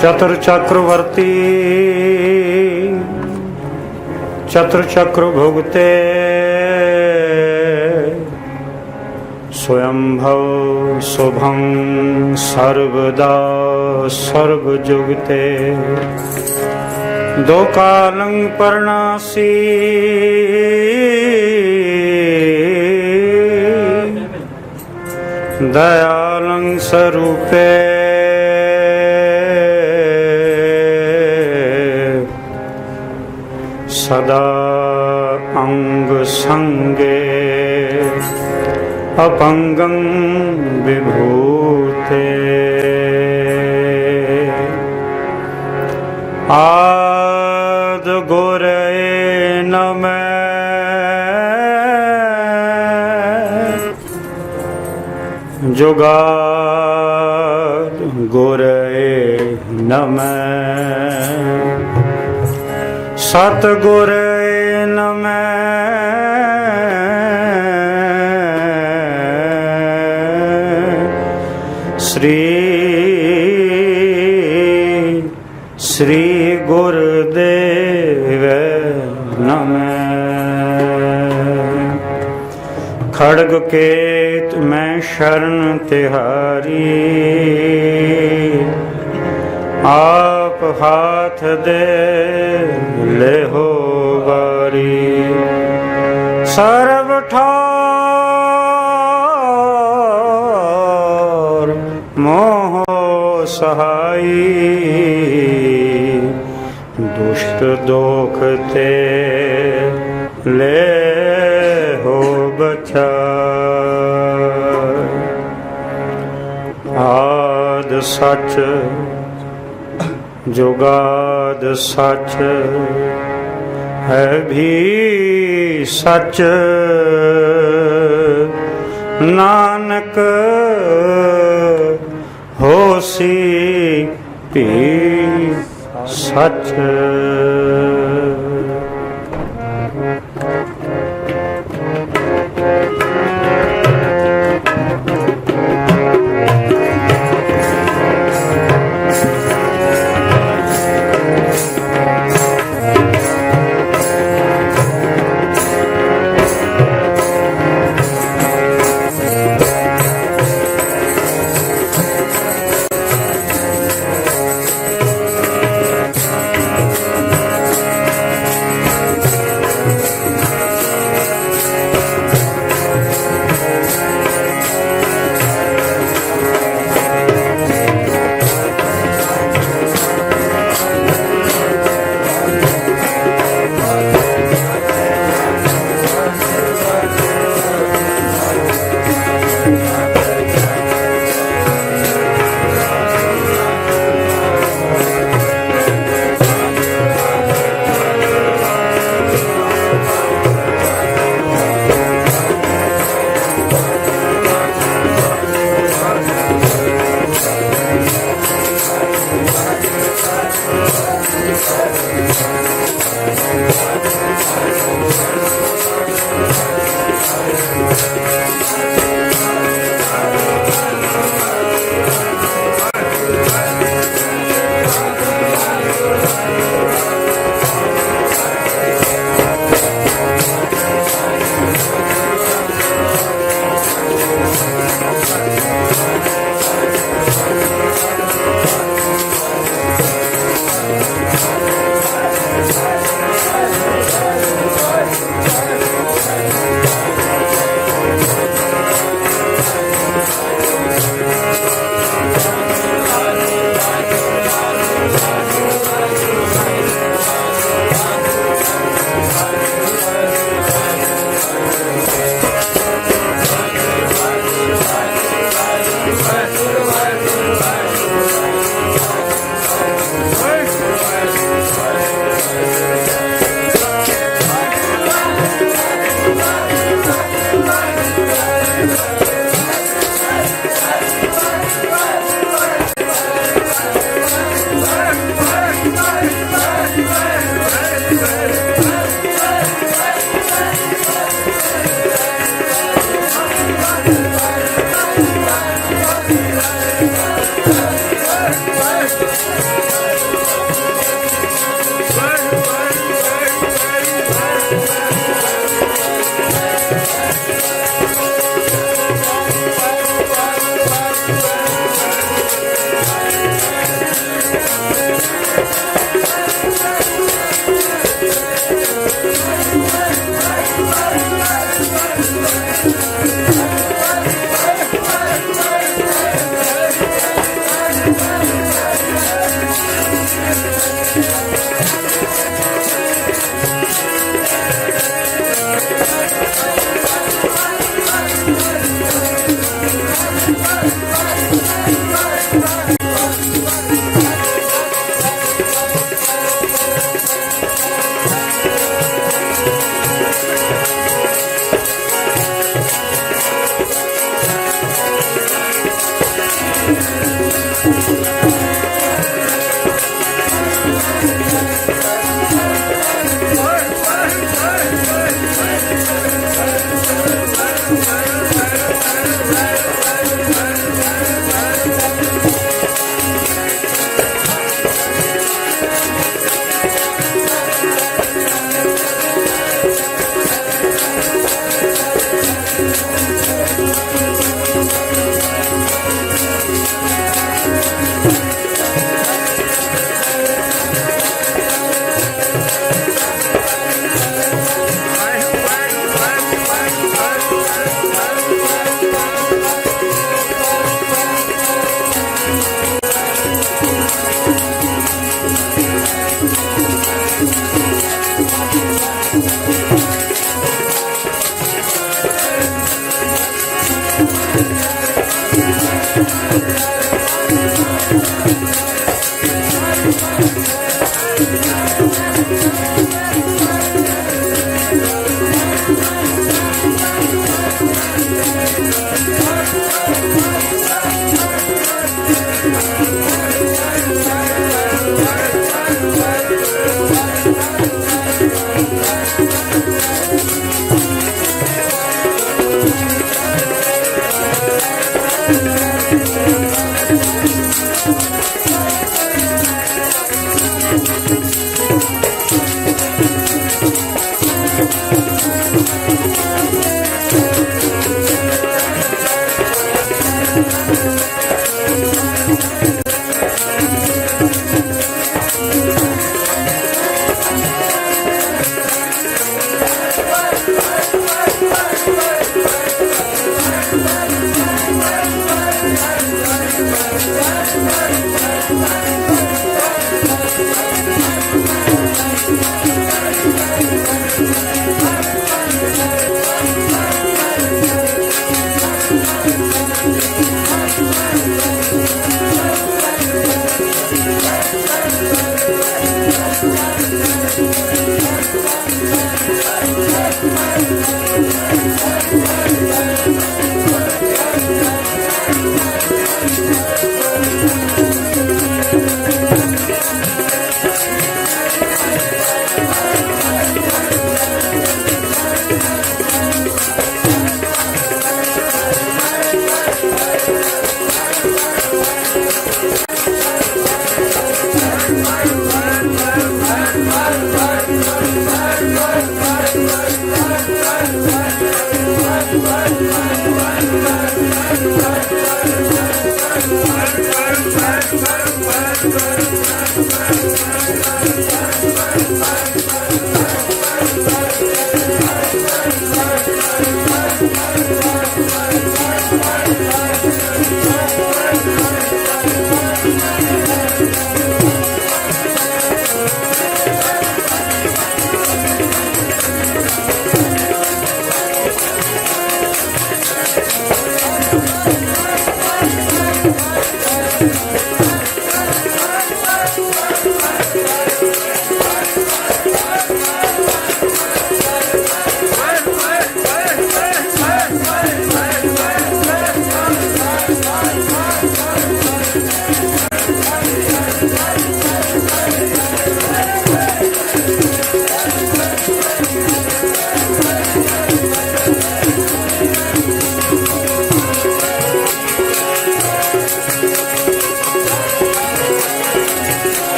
चतुर चक्रवर्ती चतुर चक्र भुगते स्वयंभव शुभं सर्वदा सर्वजुगते दो कालं परनासी दयालं स्वरूपे सदा अंग संगे अपंगं विभूते आद गुरये नमः जुगाद गुरये नमः सतगुरये नमः श्री श्री गुरुदेव नमः खड्ग केत मैं शरण तिहारी आप हाथ दे ले हो बारी सर्व ठार मोह सहाई दुष्ट दोखते ले हो बचाई आद सच जुगाद सच है भी सच नानक होसी भी सच।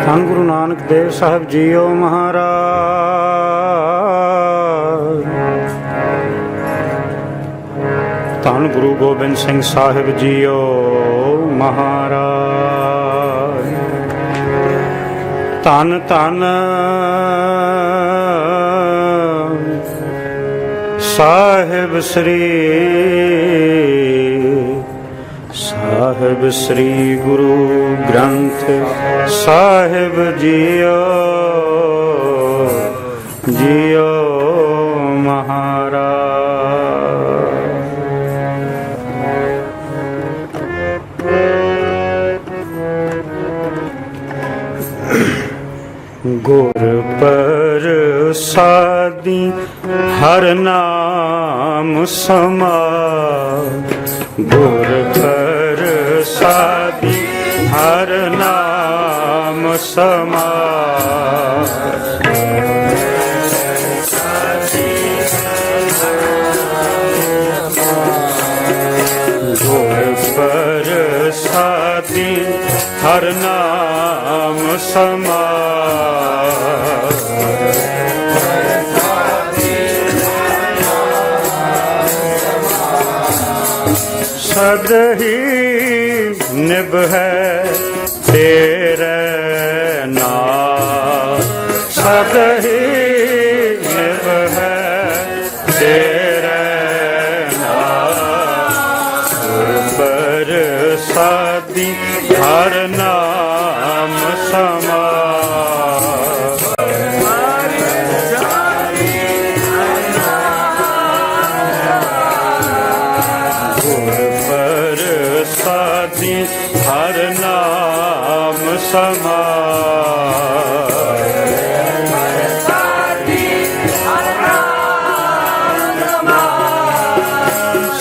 ਧੰਨ ਗੁਰੂ ਨਾਨਕ ਦੇਵ ਸਾਹਿਬ ਜੀਓ ਮਹਾਰਾਜ। ਧੰਨ ਗੁਰੂ ਗੋਬਿੰਦ ਸਿੰਘ ਸਾਹਿਬ ਜੀਓ ਮਹਾਰਾਜ। ਧੰਨ ਧੰਨ ਸਾਹਿਬ ਸ੍ਰੀ ਗੁਰੂ ਗ੍ਰੰਥ ਸਾਹਿਬ ਜੀਓ ਮਹਾਰਾਜ। ਗੁਰ ਪ੍ਰਸਾਦੀ ਹਰ ਨਾਮ ਸਮਾਰ। ਗੁਰ ਪ੍ਰਸਾਦੀ ਹਰ ਨਾਮ समार। गुर प्रसादी हर नाम समार। सद ही निभ है तेरे नाम, सद ही निभ है तेरे नाम। गुर प्रसादी हर नाम समार। गुर प्रसादी हर नाम समार।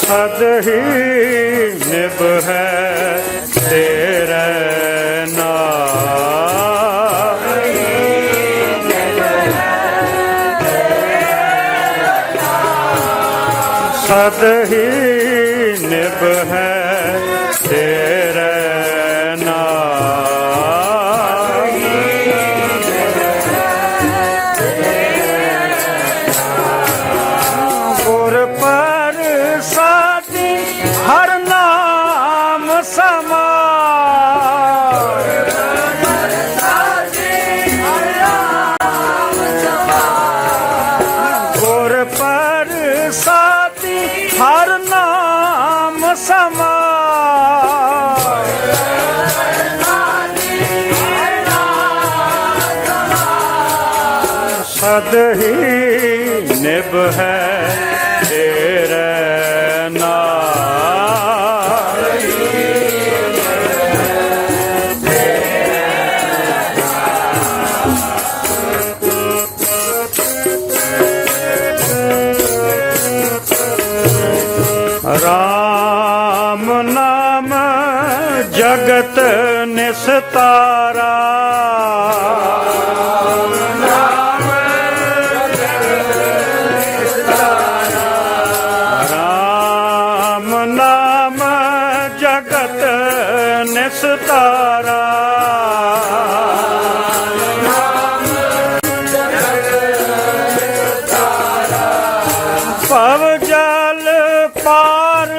सद ही निभ है तेरे नाम। सद ही निभ है तेरे नाम। गुर प्रसादी हर नाम समार। गुर प्रसादी हर नाम समार। सद ही निभ है तेरे नाम। राम नाम जगत निस्तारा। राम नाम जगत निस्तारा। भव जल पार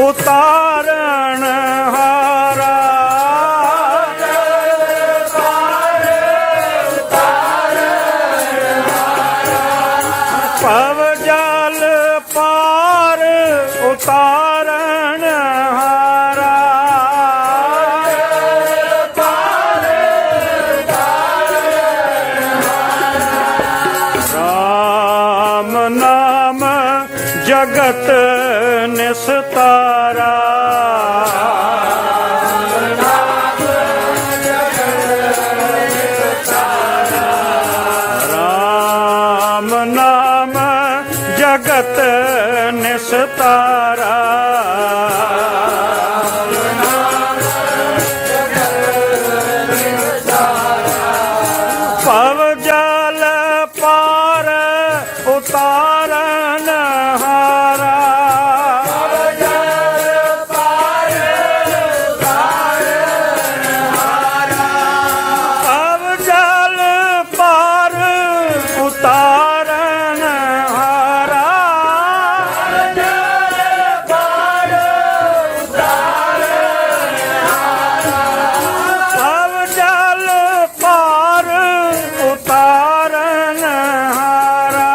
उतारण हारा। भव जल पार उतारण हारा। राम नाम जगत निस्तारा। राम नाम जगत निस्तारा। भव जल पार उतारण हारा। भव जल पार उतारण हारा। भव जल पार उतारण हारा।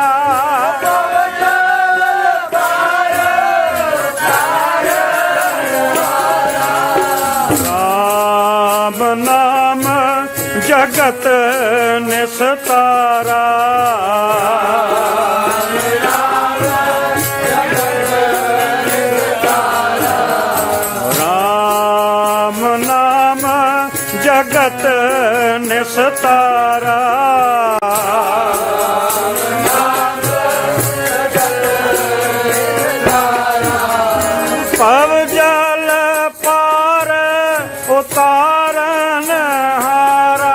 राम नाम जगत निस्तारा। राम नाम जगत निस्तारा। भव जल पार उतारण हारा।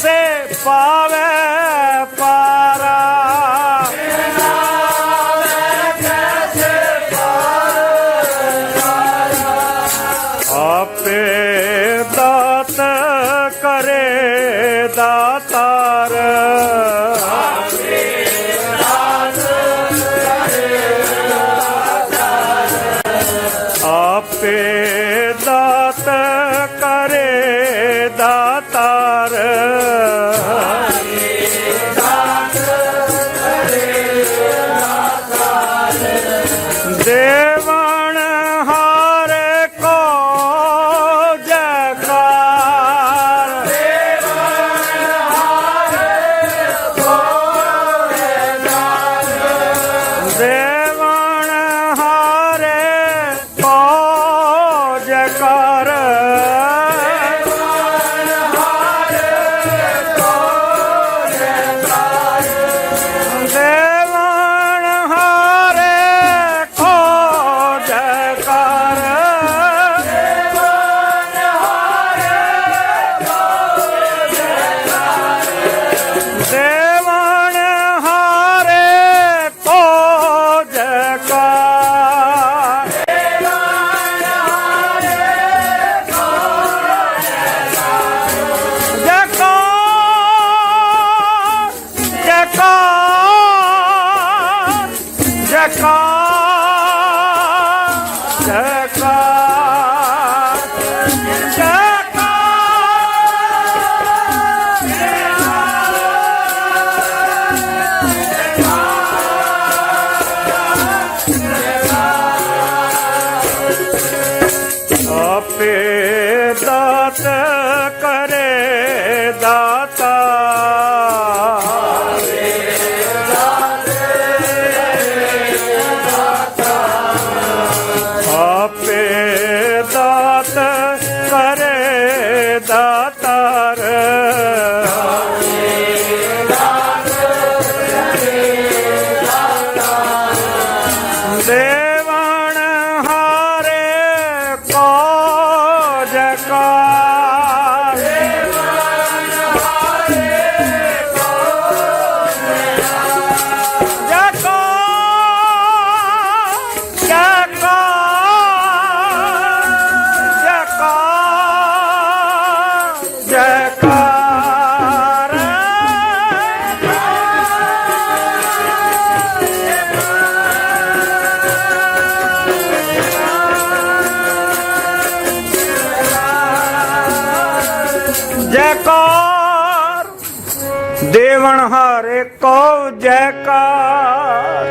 आपे दात करे दातार देवन हारे को जयकार देवन हारे को जयकार आपे दात करे दाता आपे दात करे दातार देवन हारे को जयकार जयकार देवन हारे को जयकार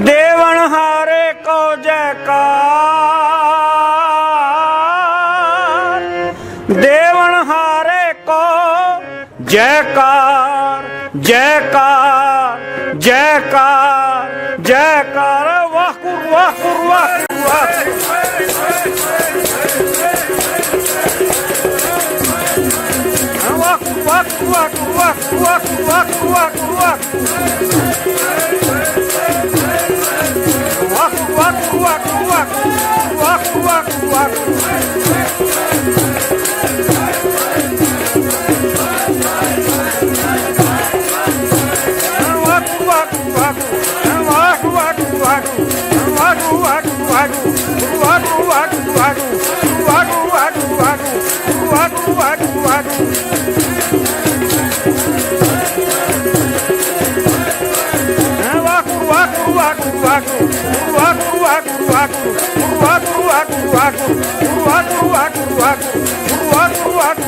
देवन हारे को जयकार देवन हारे को जयकार जयकार जयकार जयकार वाह वाह वाह Walk, walk, walk, walk, walk, walk, walk. Walk, walk, walk, walk, walk, walk, walk. Walk, walk,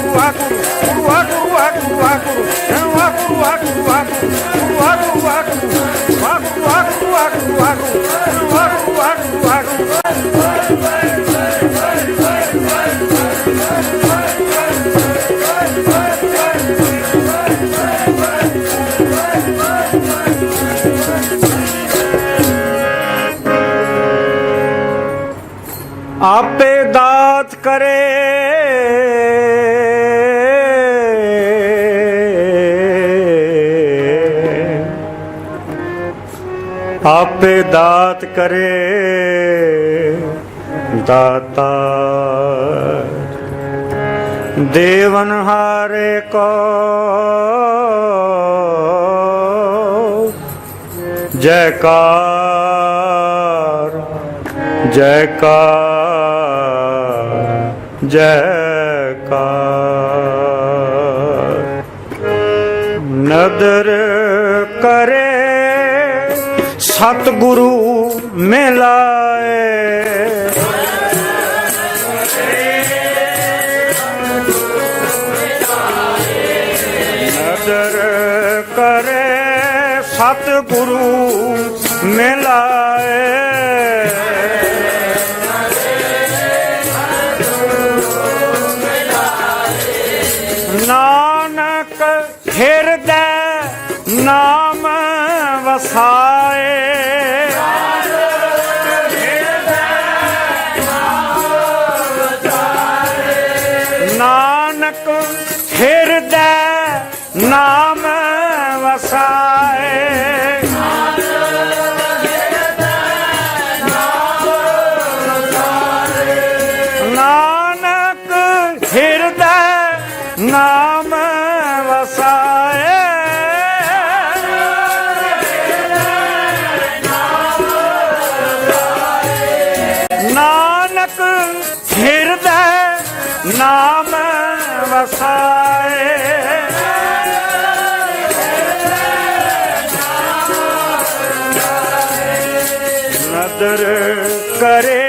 walk, walk, walk, walk. Walk, walk, walk, walk, walk, walk. Walk, walk, walk, walk, walk, walk. आपे दात करे आपे दात करे दाता देवन हारे को जयकार जयकार जयकार नदर करे सतगुरु मिलाए गुरु मिलाए। नानक हृदय नाम वसाए। नानक हृदय नाम वसाए। नानक हृदय नाम वसाए। नानक हृदय नाम वसाए। नदर करे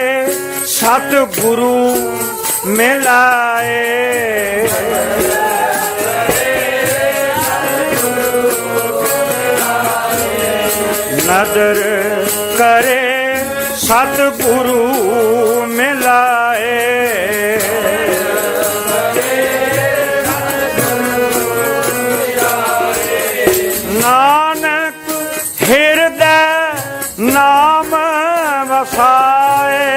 सतगुरु मिलाए। नदर करे सतगुरु मिलाए। नानक हृदय नाम वसाए।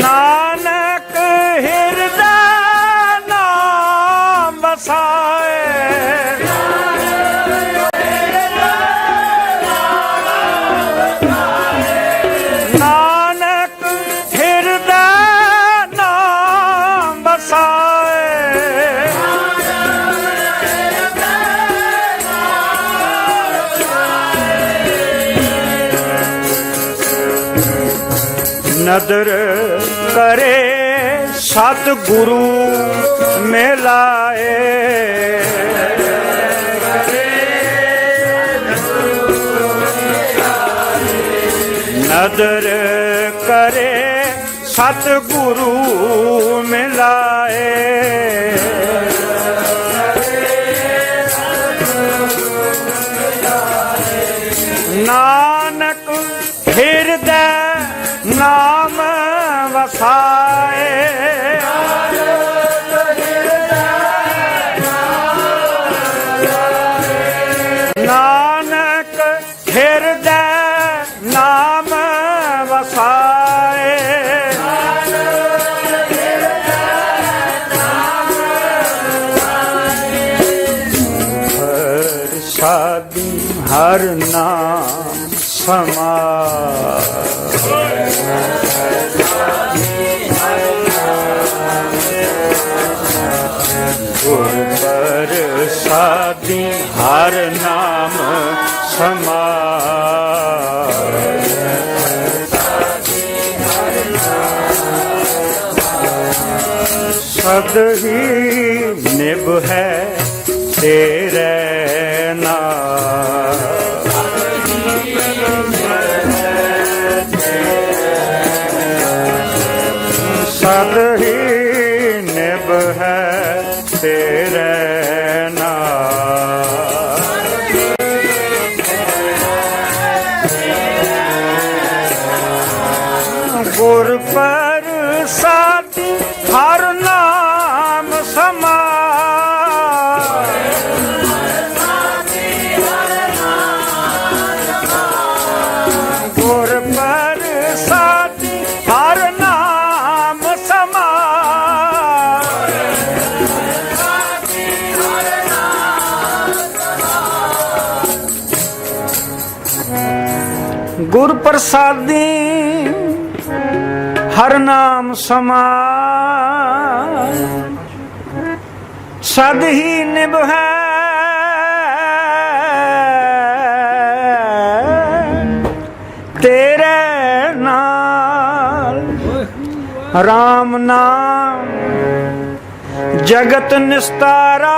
नानक हृदय नाम वसाए। नानक हृदय नाम वसाए। नदर करे सतगुरु मिलाए। नदर करे सतगुरु मिलाए। नानक हृदय नाम वसाए। नानक हृदय नाम वसाए। हर शादी हर नाम समाए। गुर प्रसादी हर नाम समाए। सद ही निभ है तेरे नाम। सद ही निभ है तेरे नाम। गुर प्रसादी हर नाम समाए। गुर प्रसादी हर नाम समाए। गुर प्रसादी हर नाम समाए। सद ही निभ है तेरे नाल। राम नाम जगत निस्तारा।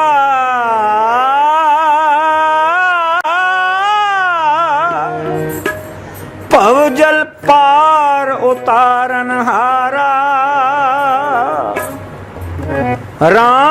भव जल पार उतारन हारा। राम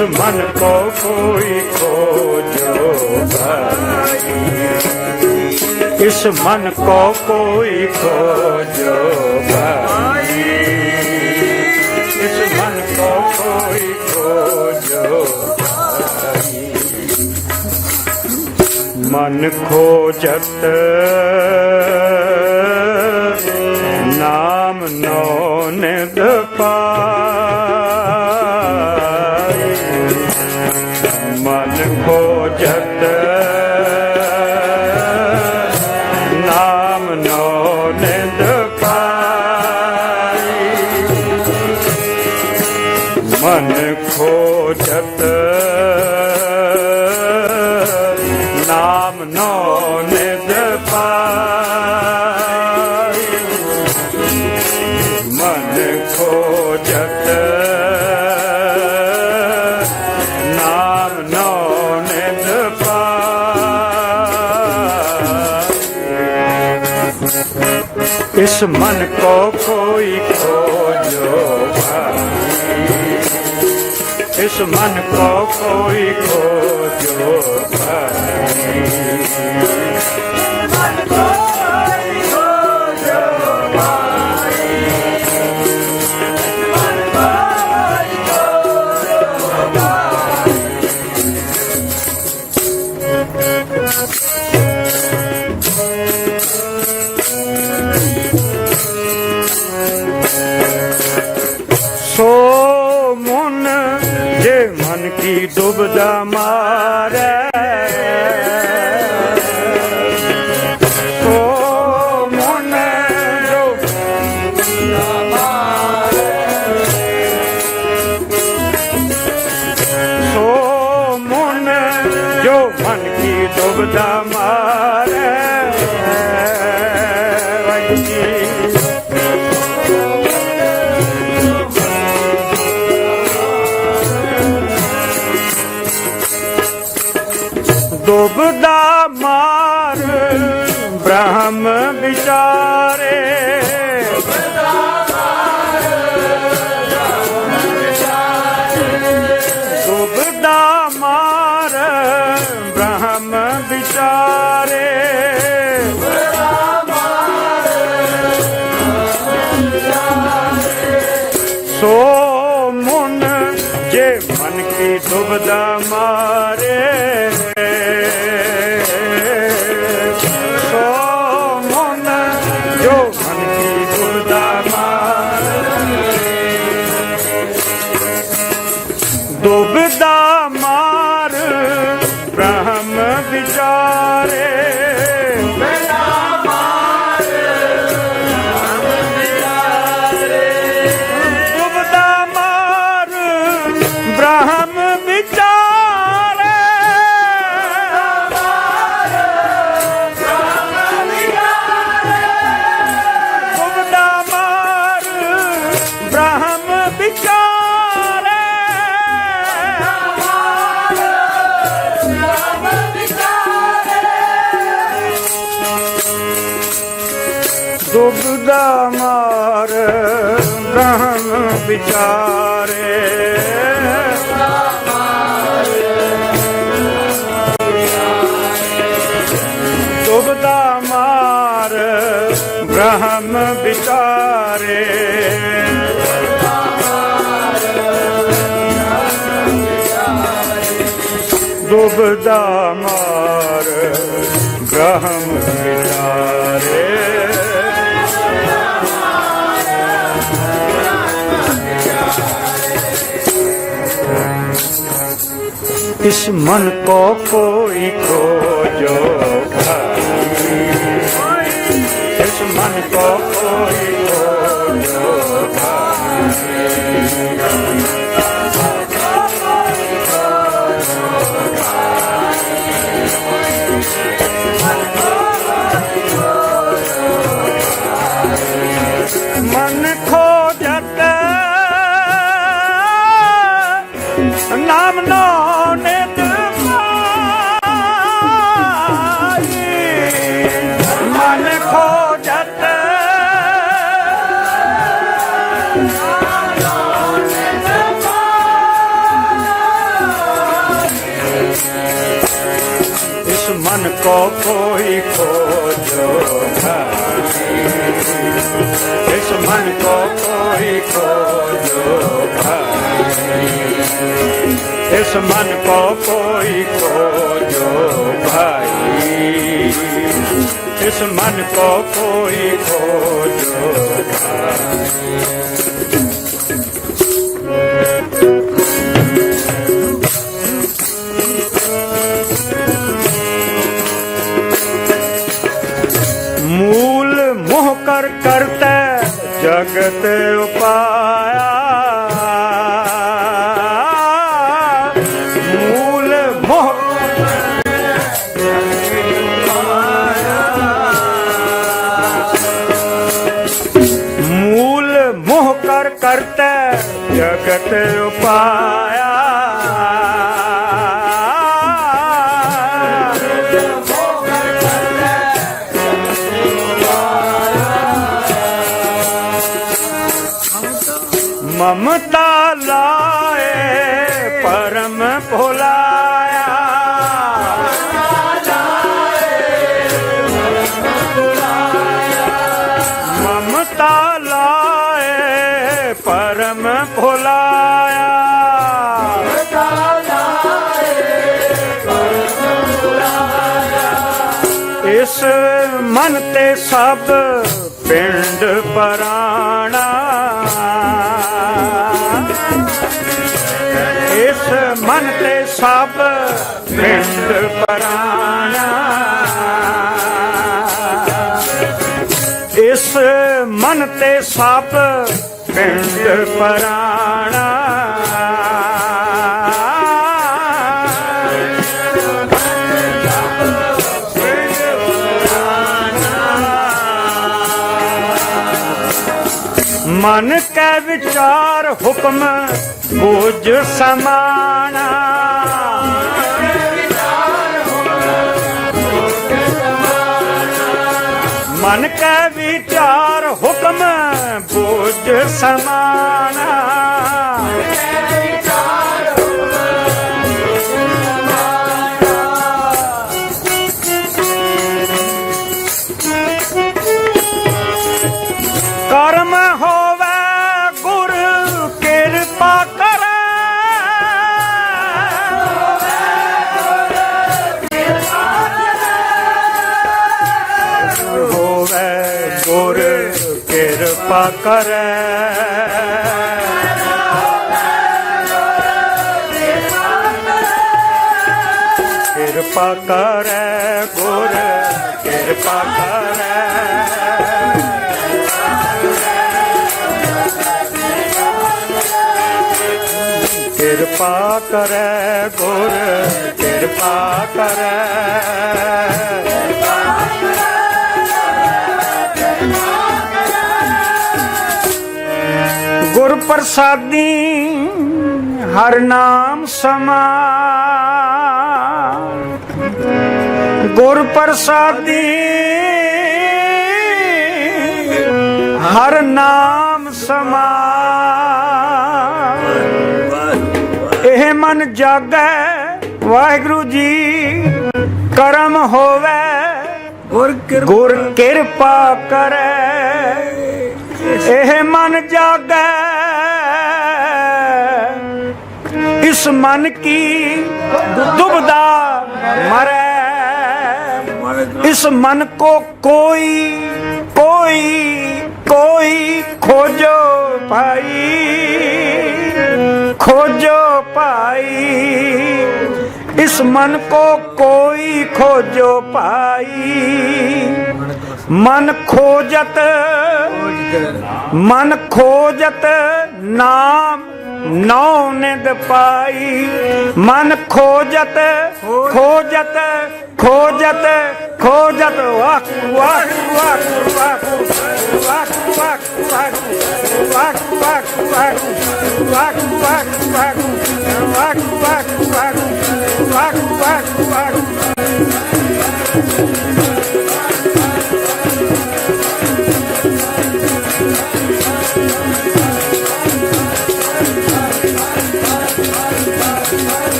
मन को कोई खोजो भाई, इस मन को कोई खोजो भाई, इस मन को कोई खोजो भाई। मन खोजत नाम नो निध पाए, मन खोजत नाम नो निध पाए, मन खोजत नाम नो निध पाए, मन खोजत नाम नो निध पाए। इस मन को कोई खोजो भाई, इस मन को कोई खोजो भाई, मन को कोई खोजो भाई, मन को कोई खोजो भाई। सो मन जे मन की दुबदा मारे, सो मन जो मारे, सो मन जो मन की दुबदा मारे, दुबदा मार ब्रह्म विचारे, दुबदा मार ब्रह्म विचारे, सो मुन जे मन की दुबदा मारे, दुबदा मार ब्रह्म विचारे, दुबदा मार ब्रह्म विचारे, दुबदा मार ब्रह्म विचारे, दुबदा मार ब्रह्म विचारे, दुबदा मार ब्रह्म विचारे, दुबदा मार ब्रह्म विचारे। इस मन को कोई खोजो भाई, इस मन को कोई खोजो भाई, मन खोजत नाम नो निध पाई, मन खोजत मन को कोई खोजो भाई, इस मन को कोई खोजो भाई, इस मन को कोई खोजो भाई, इस मन को कोई खोजो भाई। मूल मोह कर करते जगत उपाया, मूल मोह मूल मोह कर करते जगत उपाया, ममता लाए परम भुलाया, ममता लाए परम भुलाया, इस मन ते सब पिंड पराना, इस मन ते सब पिंड पराना, इस मन ते सब पिंड पराना, मन के विचार हुक्म बुझ समाना, मन के विचार हुक्म बुझ समाना, कर्म होवे गुर कृपा करे, होवे गुर कृपा करे, कृपा करे गुर कृपा करे, कृपा करे गुर कृपा करे, गुर प्रसादी हर नाम समा, गुर प्रसादी हर नाम समा, एह मन जागै वाहिगुरु जी करम होवे गुर कृपा करे, एह मन जागै इस मन की दुबदा मरे, इस मन को कोई कोई कोई खोजो भाई, खोजो पाई, इस मन को कोई खोजो पाई, मन खोजत नाम नौ निद पाई, मन खोजत खोजत खोजत खोजत वाह वाह वाह वाह वाह वाह वाह वाह वाह वाह वाह वाह वाह वाह वाह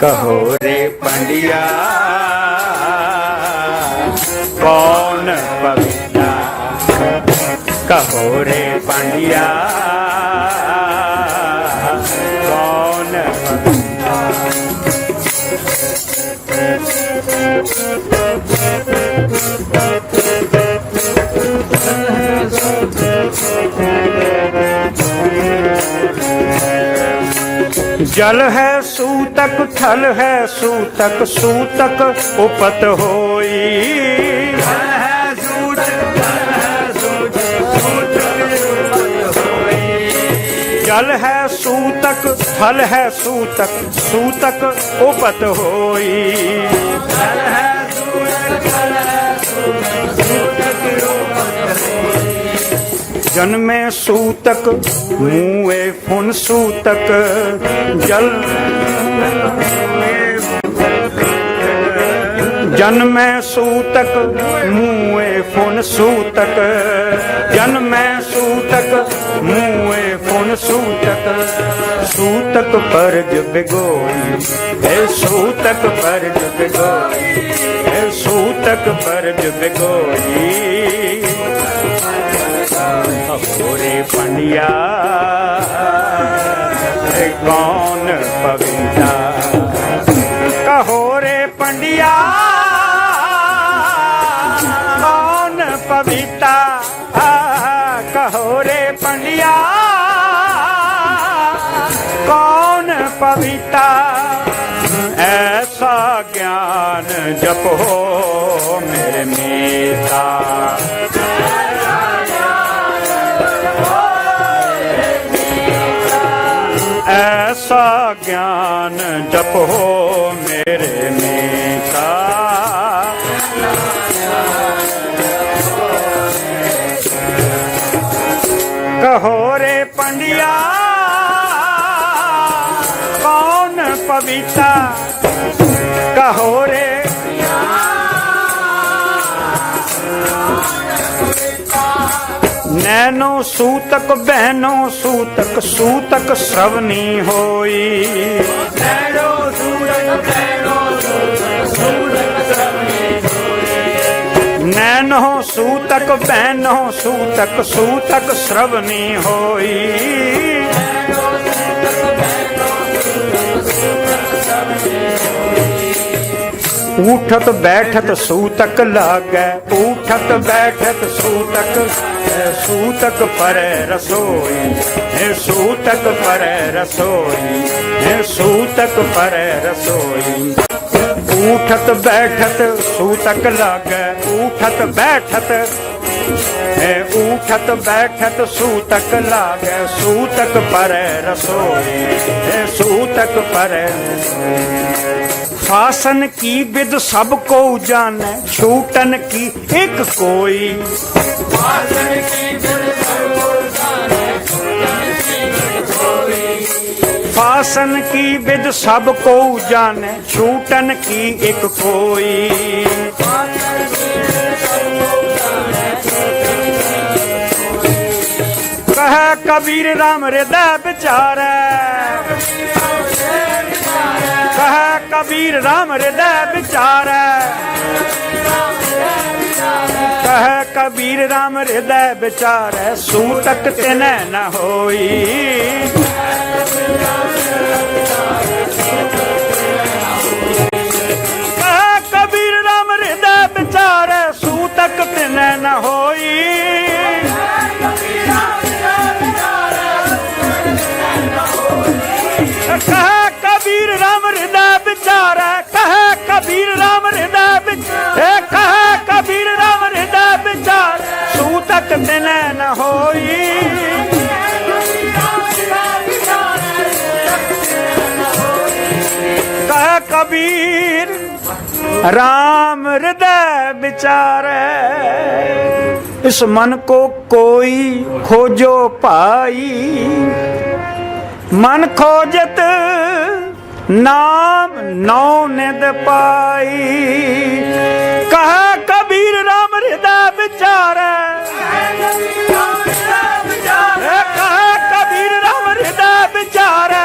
कहो रे पंडिया कौन पविता, कहो रे पंडिया कौन पविता। जल है सूतक, थल है सूतक, सूतक उपत होई। जल है सूतक, थल है सूतक, सूतक उपत होई। जल है सूतक, थल है सूतक, सूतक उपत होई। जल है सूतक, थल है सूतक, सूतक उपत होई। जन्मे सूतक मुए फुन सूतक, जल जन्मे सूतक मुए फुन सूतक, जन्मे सूतक मुए फुन सूतक। सूतक पर बिगोई है, सूतक पर बिगोई है, सूतक पर बिगोई। कहो रे पंडिया कौन पविता, कहो रे पंडिया कौन पविता, कहो रे पंडिया कौन पविता। ऐसा ज्ञान जप हो मेरे मीता, ऐसा ज्ञान जप हो मेरे मीता। कहो रे पंडिया कौन पविता, कहो रे नैनो सूतक बहनो सूतक, सूतक श्रवणी होई। नैनो सूतक बहनो सूतक, सूतक श्रवणी होई। नैनो सूतक बहनो सूतक, सूतक श्रवणी होई। उठत बैठत सूतक लागै, उठत बैठत सूतक, सूतक पर रसोई है, सूतक पर रसोई है, सूतक पर रसोई। उठत बैठत सूतक लागै, उठत बैठत है, उठत बैठत सूतक लागै, सूतक पर रसोई है, सूतक पर। फासन की विद सब को जाने, छूटन की एक कोई। फासन की विद सब को जाने, छूटन की एक कोई। फासन की विद सब को जाने, छूटन की एक कोई। कह कबीर राम हृदय विचारै, कह कबीर राम हृदय विचारै, कह कबीर राम हृदय विचारै, सूतक तिनै न होई। कह कबीर राम हृदय विचारै, सूतक तिनै न होई। कह कबीर राम हृदय विचारै, कह कबीर राम हृदय विचारै, कह कबीर राम हृदय विचारै, सूतक तिनै न होई। कह कबीर राम हृदय विचारै, इस मन को कोई खोजो पाई। मन खोजत नाम नौ निद पाई। कह कबीर राम हृदय विचारै, कह कबीर राम हृदय विचारै,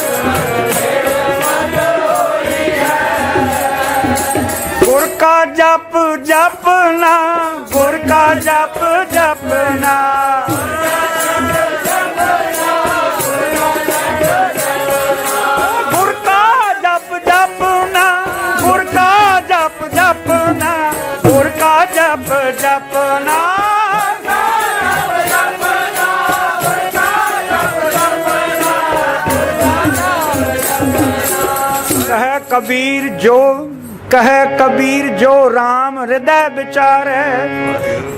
जप जपना, गुर का जप जपना, गुर का जप जपना, गुर का जप जपना, गुर का जप जपना। कह कबीर जो, कह कबीर जो राम हृदय विचारे,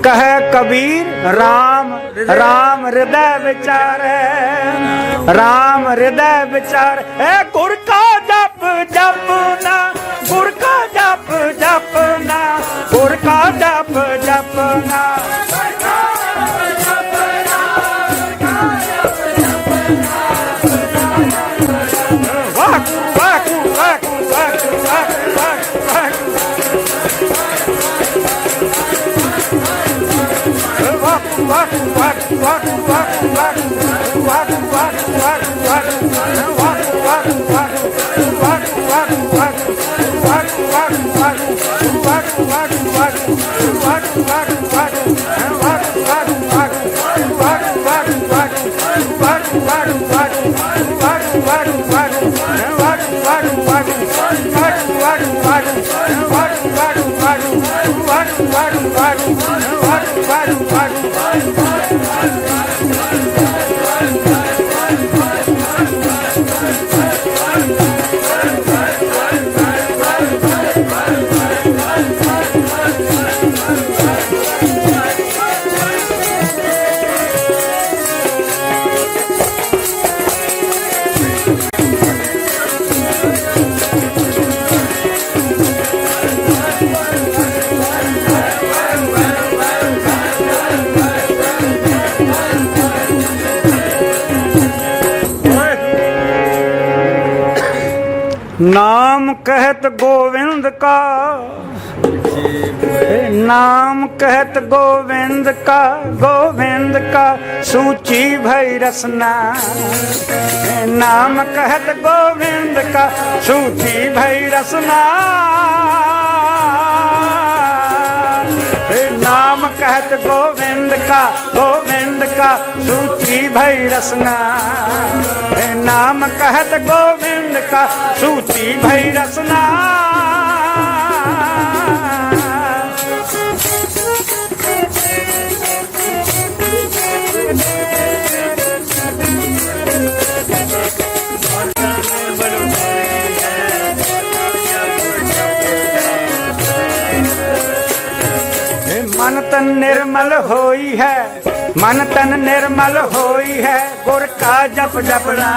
कह कबीर राम राम हृदय विचारे, राम हृदय विचार। गुर का जप जपना, गुर का जप जपना, गुर का जप जपना। नाम कहत गोविंद का, नाम कहत गोविंद का, गोविंद का सूची भई रसना। नाम कहत गोविंद का सूची भई रसना। नाम कहत गोविंद का, गोविंद का सूची भई रसना। नाम कहत गोविंद का सूची भई रसना। मन तन निर्मल होई है, मन तन निर्मल होई है, गुर का जप जपना।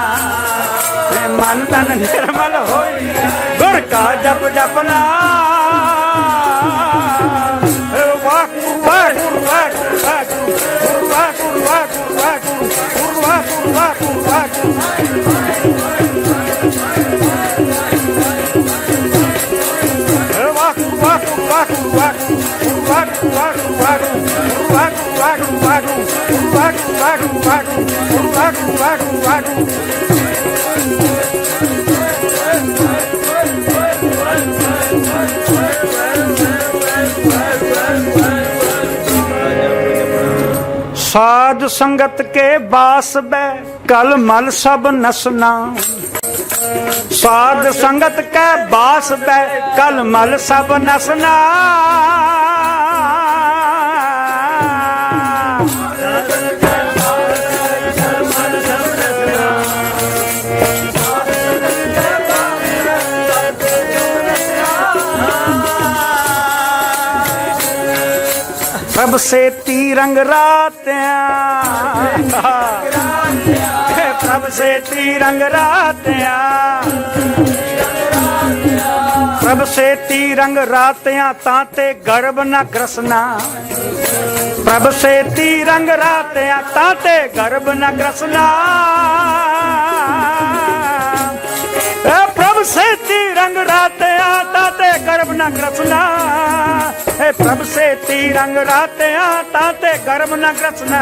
मन तन निर्मल होई है, गुर का जप जपना। साध संगत के बास बे कल मल सब नसना। साध संगत के बास बे कल मल सब नसना। प्रभ से तिरंग रातियां, प्रभ से तिरंग रातियां, प्रभ से तिरंग रातियां ताते गर्भ न ग्रसना। प्रभ से तिरंग रातियां ताते गर्भ न ग्रसना। प्रभ से तिरंग रातियां ताते गर्भ न ग्रसना। प्रभ से तिरंग रातियां ताते गर्भ न ग्रसना।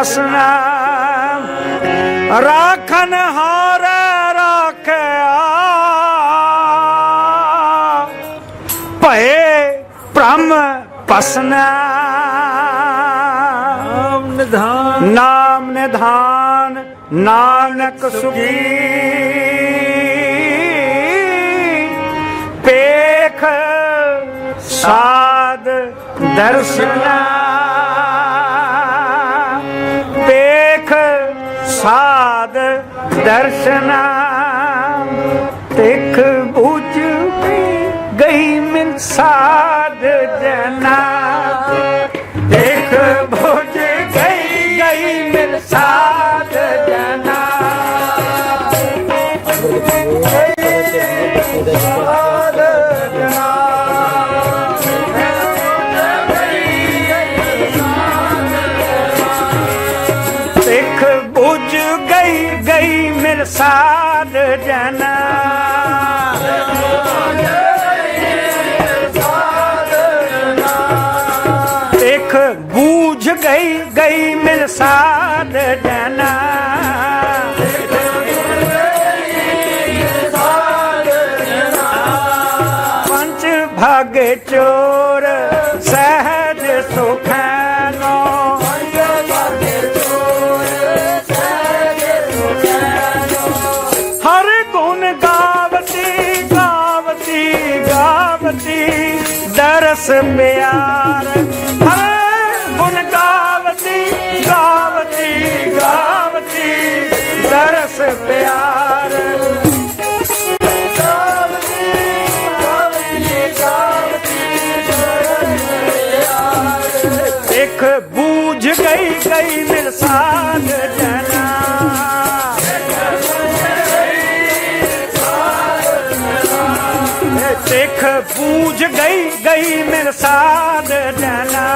बसना राखन हार राखया भये ब्रह्म पसना नाम निधान नानक सुखी पेख साध दर्शना पेख साध दर्शना तिख बुझ गई मिल साध जना तिख बुझ गई मिल साध जना तिख बुझ गई मिल साध जना तिख बूझ गई मिल साध जना पंच भागे चोर सहज सुखैनो हर गुण गावती गावती गावती दरस प्यार हर गुण गावती गावती गावती दरस प्यार एक बूझ गई मिल साध जना देख बूझ गई मिल साध जना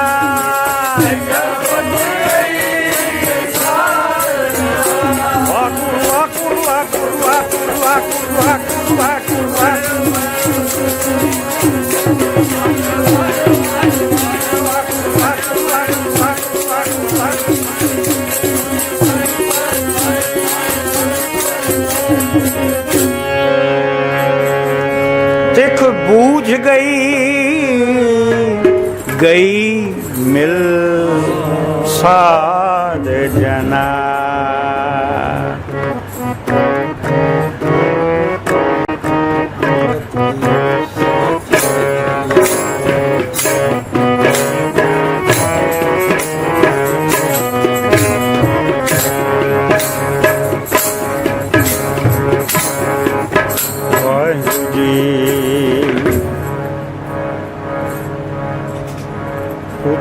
देख बूझ गई मिल साध जना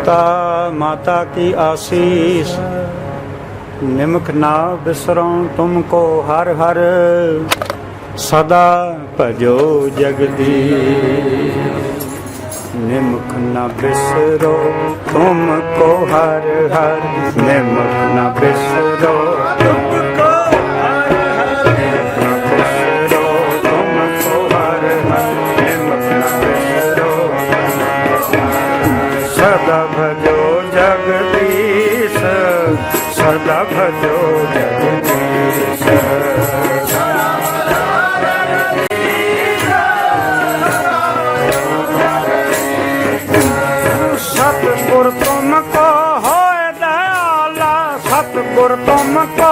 पिता माता की आशीष निमक ना बिसरो तुमको हर हर सदा भजो जगदीश निमक न बिसरो तुमको हर हर निमक न बिसरो तुमको हर हर निमक न बिसरो तुमको हर हर निमक न बिसरो सदा भजो जगदीश सदा भजो जगदीश सतगुर तुमको होए दयाला सतगुर तुमको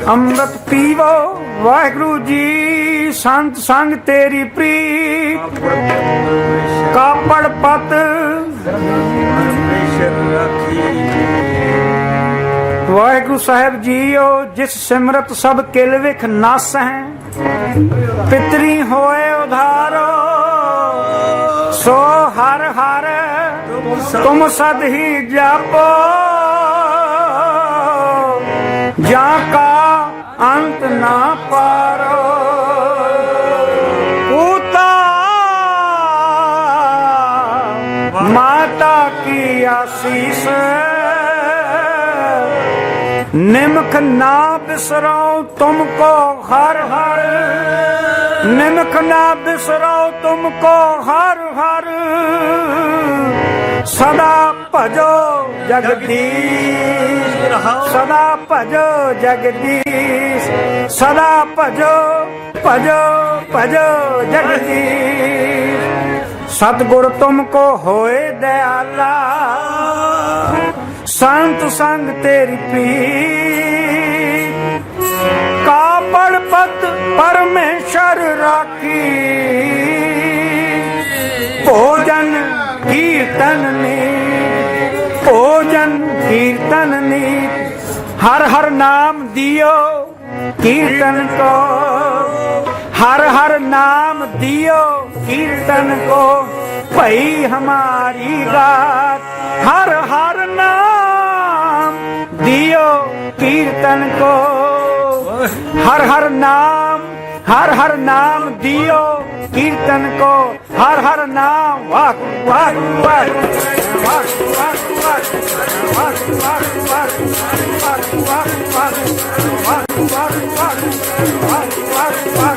ਅੰਮ੍ਰਿਤ ਪੀਵੋ ਵਾਹਿਗੁਰੂ ਜੀ ਸੰਤ ਸੰਗ ਤੇਰੀ ਪ੍ਰੀਤ ਕਾਪੜ ਪਤ ਵਾਹਿਗੁਰੂ ਸਾਹਿਬ ਜੀਓ ਜਿਸ ਸਿਮਰਤ ਸਭ ਕਿਲ ਵਿਖ ਨਸ ਹੈ ਪਿਤਰੀ ਹੋਏ ਉਧਾਰੋ ਸੋ ਹਰ ਹਰ ਤੁਮ ਸਦ ਹੀ ਜਾਪੋ ਜਾਂ ਕਾ अंत ना पारो पूता माता की आशीष निमक ना बिसरो तुमको हर हर निमक ना बिसरो तुमको हर हर सदा भजो जगदीश सदा भजो जगदीश सदा भजो भजो भजो जगदीश सतगुर तुमको होए दयाला संत संग तेरी प्रीत कापड़ पत परमेश्वर राखी भोजन कीर्तन नीत भोजन कीर्तन नीत हर हर नाम दियो कीर्तन को हर हर नाम दियो कीर्तन को भई हमारी गात हर हर नाम दियो कीर्तन को हर हर नाम दियो कीर्तन को हर हर नाम वाह वाह वाह वाह वाह वाह वाह वाह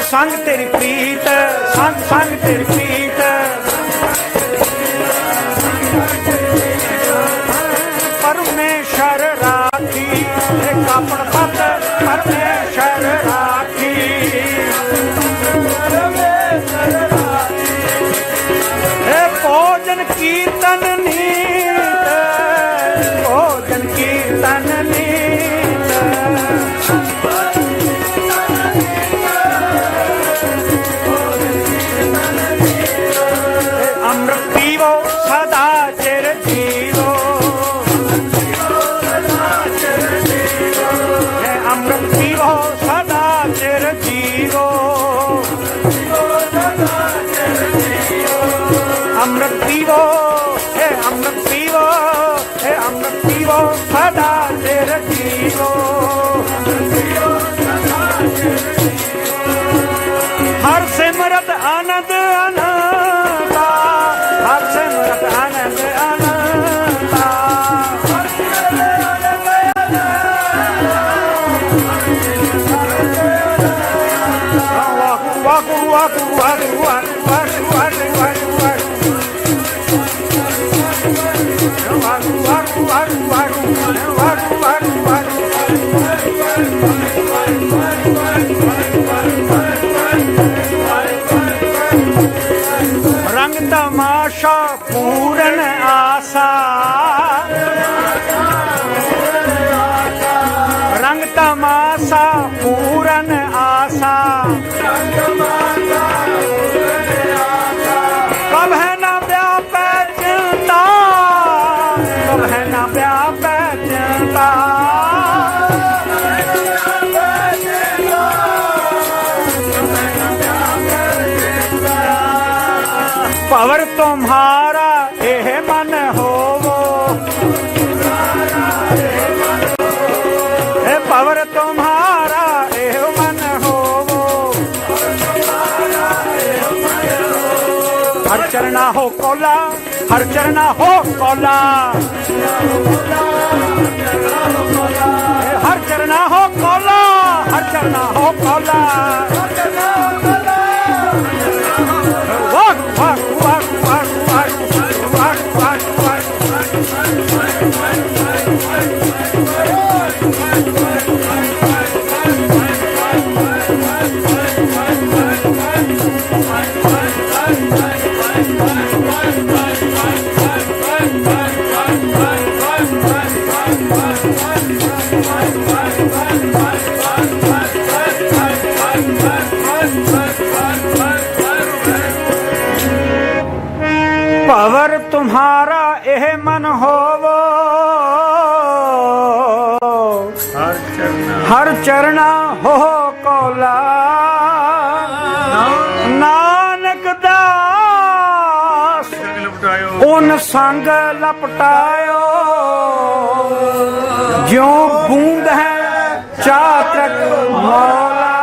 संग तेरी प्रीत संग संग तेरी प्रीत परमेश्वर राखी कापड़ पत परमेश्वर राखी भोजन कीर्तन नीत भोजन कीर्तन नीत अमृत पीवो सदा चिर जीवो अमृत पीवो सदा चिर जीवो अमृत पीवो अमृत पीवो अमृत पीवो सदा चिर जीवो हर सिमरत आनंद आनंद हर सिमरत आनंद आनंद वाकु वाकु वाकु वाकु वाकु वाकु वाकु वाकु वाकु वाकु वाकु वाकु रंग तमाशा पूरन आशा रंग तमाशा पूरन आशा कब है ना ब्याह पे चिंता कब है ना ब्याह पे चिंता पवर तुम्हारा एह मन होवो चरना हो कौला, हर चरना हो कौला, हर चरना हो कौला, हर चरना हो कौला। वाह वाह वाह वाह वाह वाह वाह वाह। पवर तुम्हारा एह मन होवो, हर चरना हो कौला। नानक दास उन संग लपटायो, ज्यों बूंद है चातक मौला,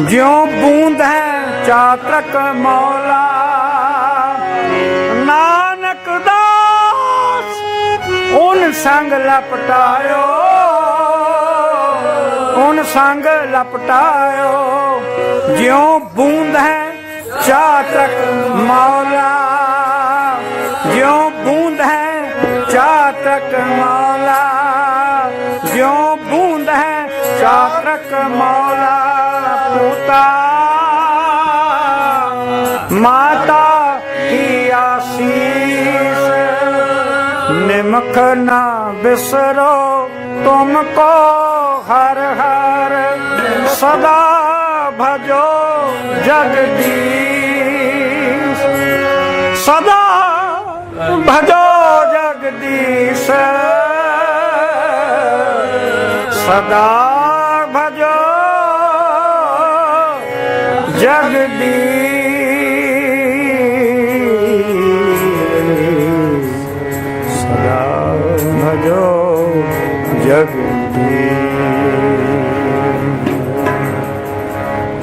ज्यों बूंद है चातक मौला। नानक दास उन संग लपटायो, उन संग लपटायो, ज्यों बूंद है चातक मौला, ज्यों बूंद है चातक मौला, ज्यों बूंद है चातक मौला। पोता माता की आशीष निमक ना बिसरो तुमको, हर हर सदा भजो जगदीश, सदा भजो जगदीश, सदा भजो जगदीश, सदा भजो जगदीश,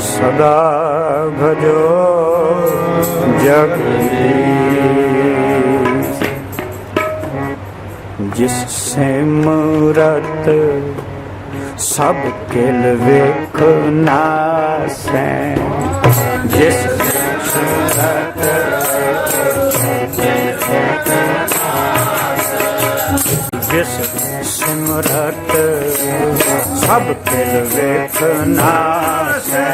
सदा भजो जगदीश। जिस सिमरत सब किल वेख नासै, जिस सिमरत जिस सिमरत सब किल वेख नासै,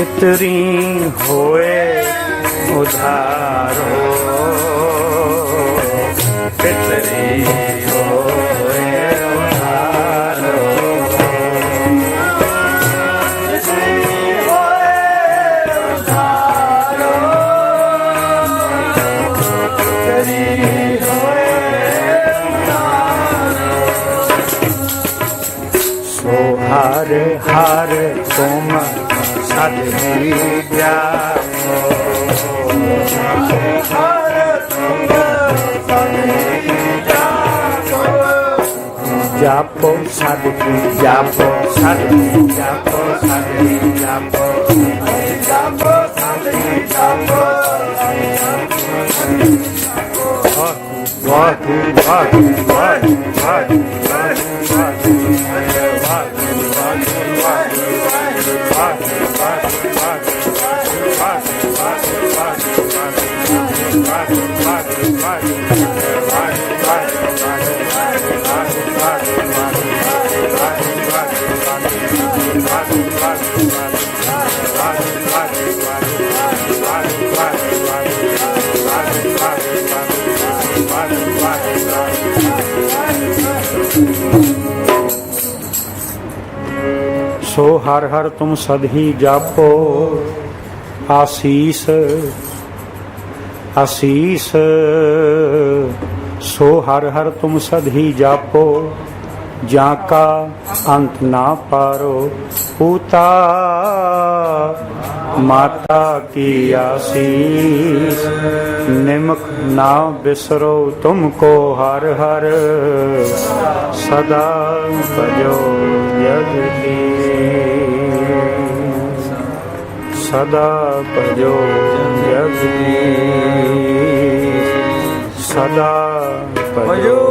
इतरी होए उधारो, इतरी होए उधारो, इतरी होए उधारो, इतरी होए उधारो। सो हर हर तुम सदहि जापो, हर तुम सदहि जापो, जापो सदहि जापो, सदहि जापो, सदहि जापो, जापो सदहि जापो। वाहु वाहु वाहु वाहु सो हर हर तुम सदहि जापो, आशीष आशीष। सो हर हर तुम सदहि जापो, जाका अंत ना पारो पूता माता की आशीष निमक ना बिसरो तुमको हर हर सदा भजो जगदीश सदा भजो जगदीश सदा भजो